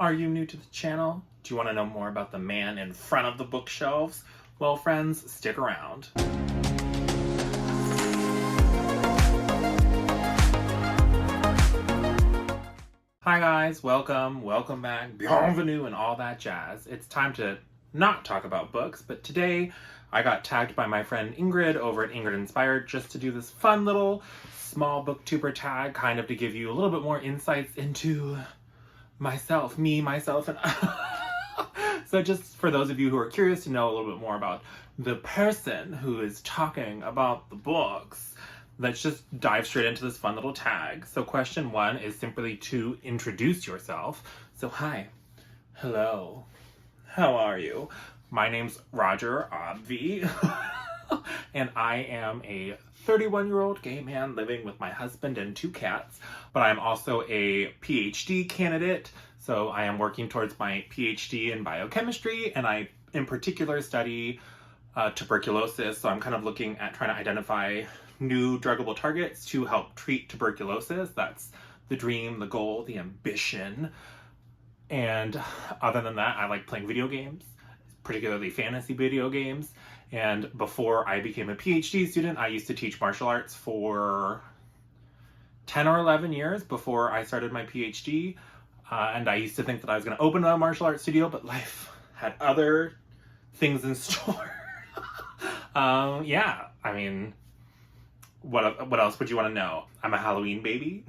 Are you new to the channel? Do you want to know more about the man in front of the bookshelves? Well, friends, stick around. Hi guys, welcome back, bienvenue, and all that jazz. It's time to not talk about books, but today I got tagged by my friend Ingrid over at Ingrid Inspired just to do this fun little small booktuber tag, kind of to give you a little bit more insights into myself, and so just for those of you who are curious to know a little bit more about the person who is talking about the books, let's just dive straight into this fun little tag. So question 1 is simply to introduce yourself. So hi, hello, how are you? My name's Rodger, obvi, and I am a 31-year-old gay man living with my husband and 2 cats, but I'm also a PhD candidate, so I am working towards my PhD in biochemistry, and I in particular study tuberculosis, so I'm kind of looking at trying to identify new druggable targets to help treat tuberculosis. That's the dream, the goal, the ambition. And other than that, I like playing video games, particularly fantasy video games. And before I became a PhD student, I used to teach martial arts for 10 or 11 years before I started my PhD. And I used to think that I was going to open a martial arts studio, but life had other things in store. Yeah, I mean, what else would you want to know? I'm a Halloween baby.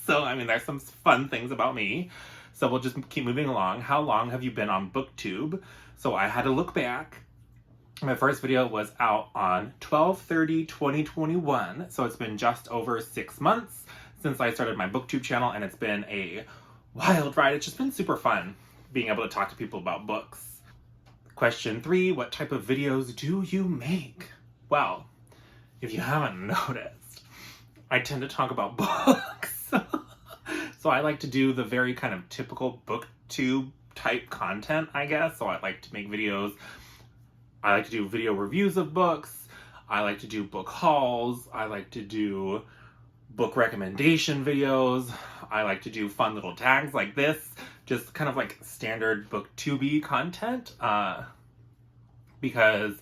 So, I mean, there's some fun things about me. So we'll just keep moving along. How long have you been on Booktube? So I had to look back. My first video was out on 12/30/2021. So it's been just over 6 months since I started my Booktube channel, and it's been a wild ride. It's just been super fun being able to talk to people about books. Question 3, what type of videos do you make? Well, if you haven't noticed, I tend to talk about books. So I like to do the very kind of typical Booktube type content, I guess. So I like to make videos. I like to do video reviews of books. I like to do book hauls. I like to do book recommendation videos. I like to do fun little tags like this. Just kind of like standard Booktube content. Because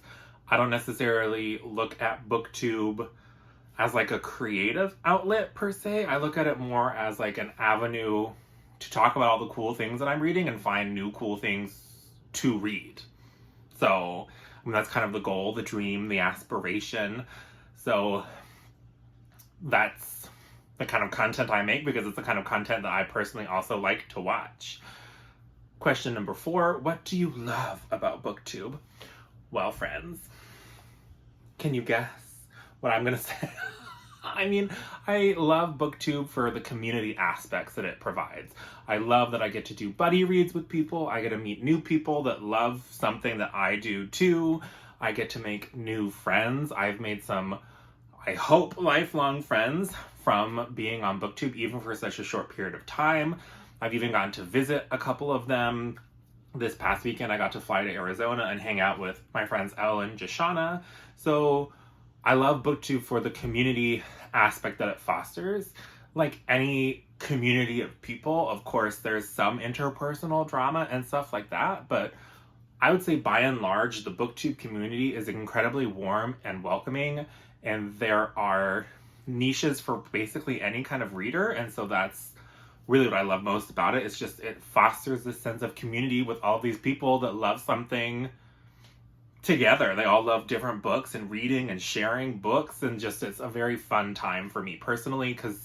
I don't necessarily look at Booktube as like a creative outlet per se. I look at it more as like an avenue to talk about all the cool things that I'm reading and find new cool things to read. So, I mean, that's kind of the goal, the dream, the aspiration. So that's the kind of content I make because it's the kind of content that I personally also like to watch. Question number 4, what do you love about Booktube? Well, friends, can you guess what I'm gonna say? I mean, I love Booktube for the community aspects that it provides. I love that I get to do buddy reads with people. I get to meet new people that love something that I do too. I get to make new friends. I've made some, I hope, lifelong friends from being on Booktube, even for such a short period of time. I've even gotten to visit a couple of them. This past weekend, I got to fly to Arizona and hang out with my friends Elle and Jashana. So I love Booktube for the community aspect that it fosters. Like any community of people, of course, there's some interpersonal drama and stuff like that, but I would say by and large, the Booktube community is incredibly warm and welcoming, and there are niches for basically any kind of reader, and so that's really what I love most about it. It's just, it fosters this sense of community with all these people that love something together. They all love different books and reading and sharing books, and just it's a very fun time for me personally, because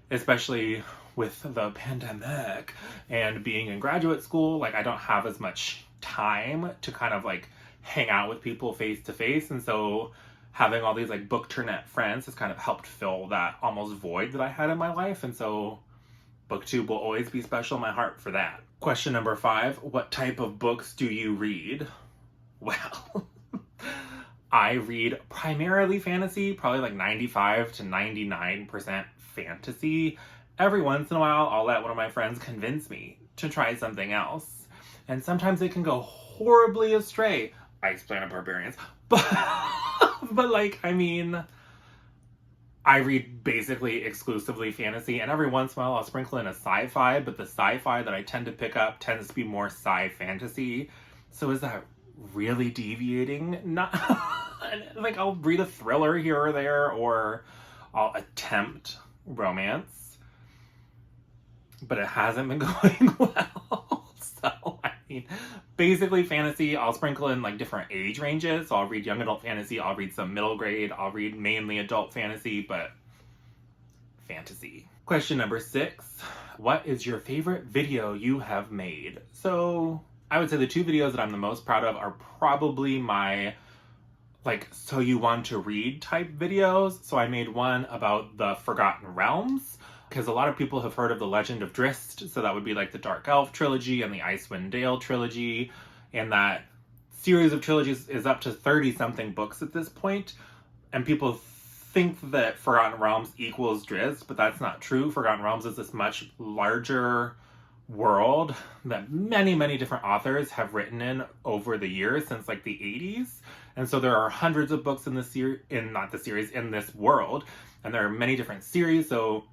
especially with the pandemic and being in graduate school, like I don't have as much time to kind of like hang out with people face to face, and so having all these like Bookternet friends has kind of helped fill that almost void that I had in my life, and so Booktube will always be special in my heart for that. Question number 5, what type of books do you read? Well, I read primarily fantasy, probably like 95 to 99% fantasy. Every once in a while, I'll let one of my friends convince me to try something else. And sometimes it can go horribly astray. I explain a barbarians. But like, I mean, I read basically exclusively fantasy, and every once in a while I'll sprinkle in a sci-fi, but the sci-fi that I tend to pick up tends to be more sci-fantasy. So is that really deviating? Not like I'll read a thriller here or there, or I'll attempt romance, but it hasn't been going well. So I mean, basically fantasy, I'll sprinkle in like different age ranges. So I'll read young adult fantasy, I'll read some middle grade, I'll read mainly adult fantasy, but fantasy. Question number 6. What is your favorite video you have made? So I would say the 2 videos that I'm the most proud of are probably my like so you want to read type videos. So I made one about the Forgotten Realms, because a lot of people have heard of the Legend of Drizzt, so that would be like the Dark Elf trilogy and the Icewind Dale trilogy, and that series of trilogies is up to 30-something books at this point, and people think that Forgotten Realms equals Drizzt, but that's not true. Forgotten Realms is this much larger world that many, many different authors have written in over the years since like the 80s, and so there are hundreds of books in this in this world, and there are many different series, so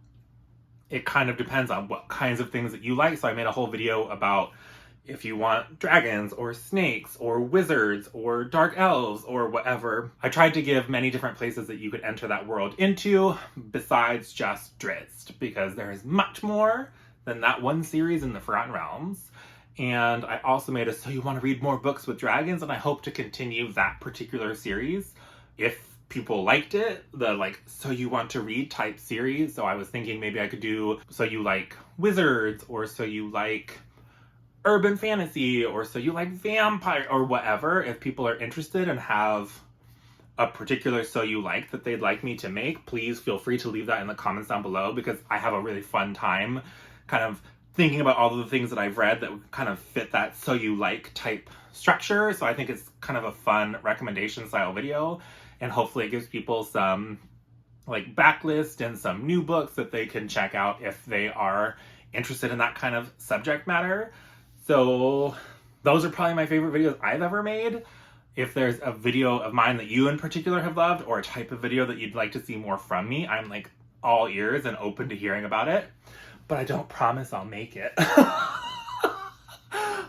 it kind of depends on what kinds of things that you like. So I made a whole video about if you want dragons or snakes or wizards or dark elves or whatever. I tried to give many different places that you could enter that world into besides just Drizzt, because there is much more than that one series in the Forgotten Realms. And I also made a So You Want to Read More Books with Dragons, and I hope to continue that particular series if people liked it, the like So You Want to Read type series. So I was thinking maybe I could do So You Like Wizards, or So You Like Urban Fantasy, or So You Like Vampire, or whatever. If people are interested and have a particular So You Like that they'd like me to make, please feel free to leave that in the comments down below, because I have a really fun time kind of thinking about all of the things that I've read that would kind of fit that So You Like type structure. So I think it's kind of a fun recommendation style video, and hopefully it gives people some like backlist and some new books that they can check out if they are interested in that kind of subject matter. So those are probably my favorite videos I've ever made. If there's a video of mine that you in particular have loved, or a type of video that you'd like to see more from me, I'm like all ears and open to hearing about it. But I don't promise I'll make it.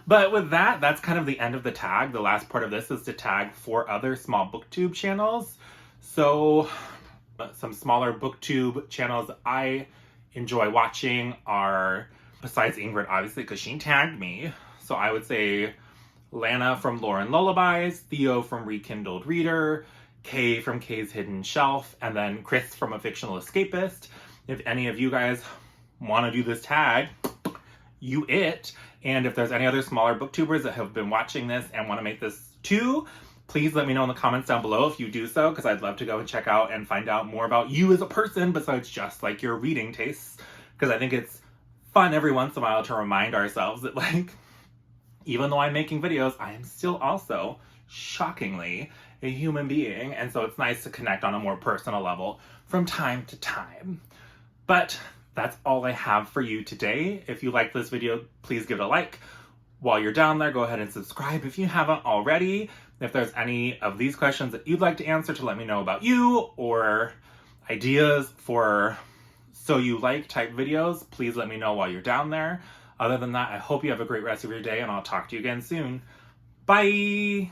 But with that, that's kind of the end of the tag. The last part of this is to tag 4 other small booktube channels. So some smaller booktube channels that I enjoy watching are, besides Ingrid, obviously, because she tagged me. So I would say Lana from Lauren Lullabies, Theo from Rekindled Reader, Kay from Kay's Hidden Shelf, and then Chris from A Fictional Escapist. If any of you guys want to do this tag, you it. And if there's any other smaller booktubers that have been watching this and want to make this too, please let me know in the comments down below if you do so, because I'd love to go and check out and find out more about you as a person besides just like your reading tastes, because I think it's fun every once in a while to remind ourselves that, like, even though I'm making videos, I am still also shockingly a human being, and so it's nice to connect on a more personal level from time to time. But that's all I have for you today. If you like this video, please give it a like. While you're down there, go ahead and subscribe if you haven't already. If there's any of these questions that you'd like to answer to let me know about you, or ideas for So You Like type videos, please let me know while you're down there. Other than that, I hope you have a great rest of your day, and I'll talk to you again soon. Bye!